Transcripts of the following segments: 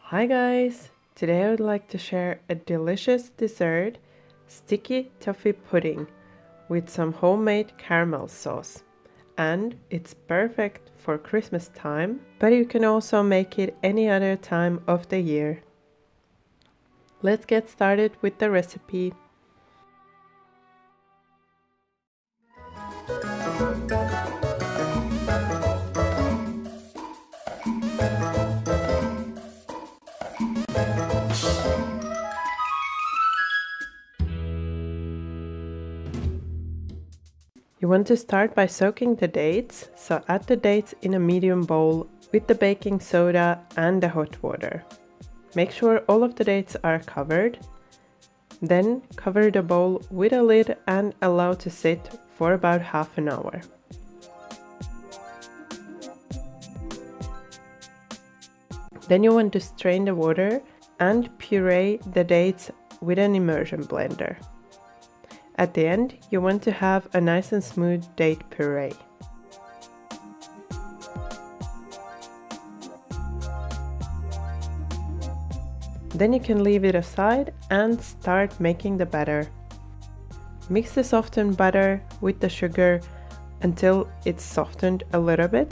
Hi guys! Today I would like to share a delicious dessert, sticky toffee pudding with some homemade caramel sauce. And it's perfect for Christmas time, but you can also make it any other time of the year. Let's get started with the recipe. You want to start by soaking the dates, so add the dates in a medium bowl with the baking soda and the hot water. Make sure all of the dates are covered. Then cover the bowl with a lid and allow to sit for about half an hour. Then you want to strain the water and puree the dates with an immersion blender. At the end, you want to have a nice and smooth date puree. Then you can leave it aside and start making the batter. Mix the softened batter with the sugar until it's softened a little bit.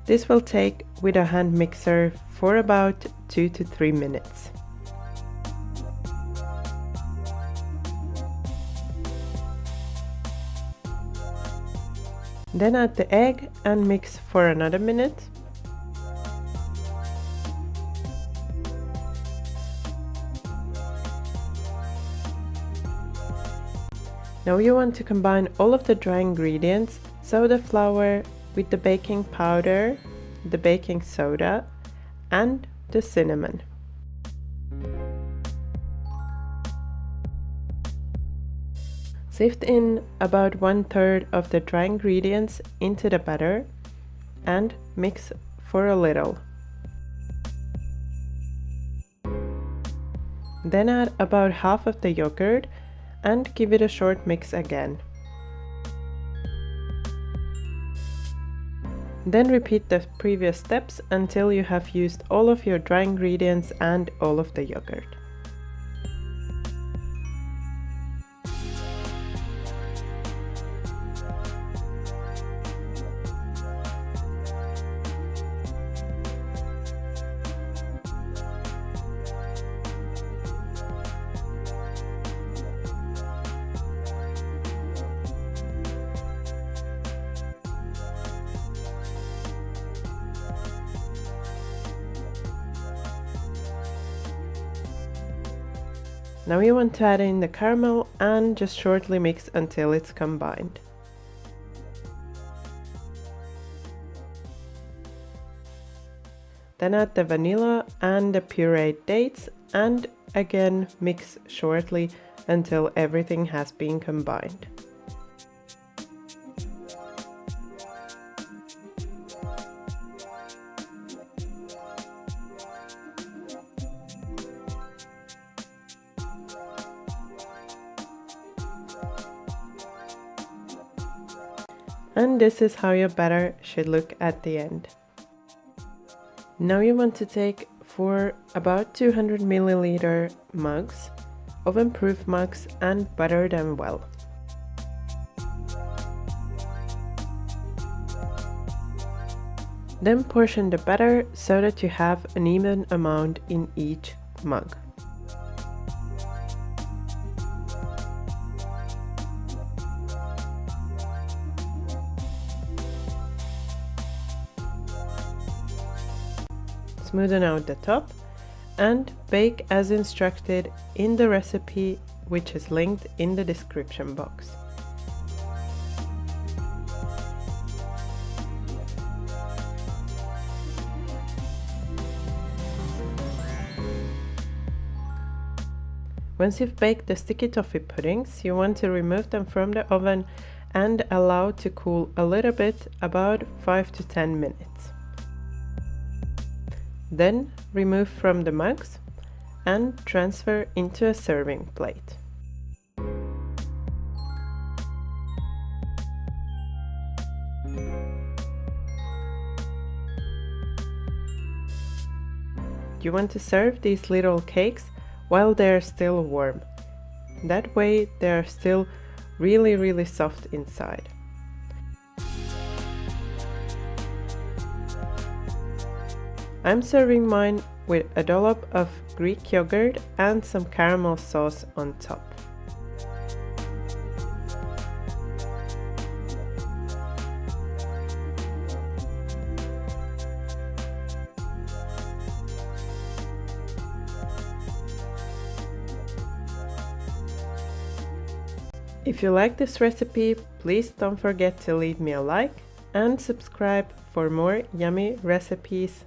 This will take with a hand mixer for about 2 to 3 minutes. Then add the egg and mix for another minute. Now you want to combine all of the dry ingredients, so the flour with the baking powder, the baking soda, and the cinnamon. Sift in about 1/3 of the dry ingredients into the batter and mix for a little. Then add about half of the yogurt and give it a short mix again. Then repeat the previous steps until you have used all of your dry ingredients and all of the yogurt. Now you want to add in the caramel and just shortly mix until it's combined. Then add the vanilla and the pureed dates and again mix shortly until everything has been combined. And this is how your batter should look at the end. Now you want to take 4 about 200 milliliter mugs, oven-proof mugs, and butter them well. Then portion the batter so that you have an even amount in each mug. Smoothen out the top and bake as instructed in the recipe, which is linked in the description box. Once you've baked the sticky toffee puddings, you want to remove them from the oven and allow to cool a little bit, about 5 to 10 minutes. Then remove from the mugs and transfer into a serving plate. You want to serve these little cakes while they're still warm. That way they're still really soft inside. I'm serving mine with a dollop of Greek yogurt and some caramel sauce on top. If you like this recipe, please don't forget to leave me a like and subscribe for more yummy recipes.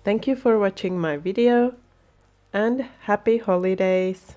Thank you for watching my video and happy holidays!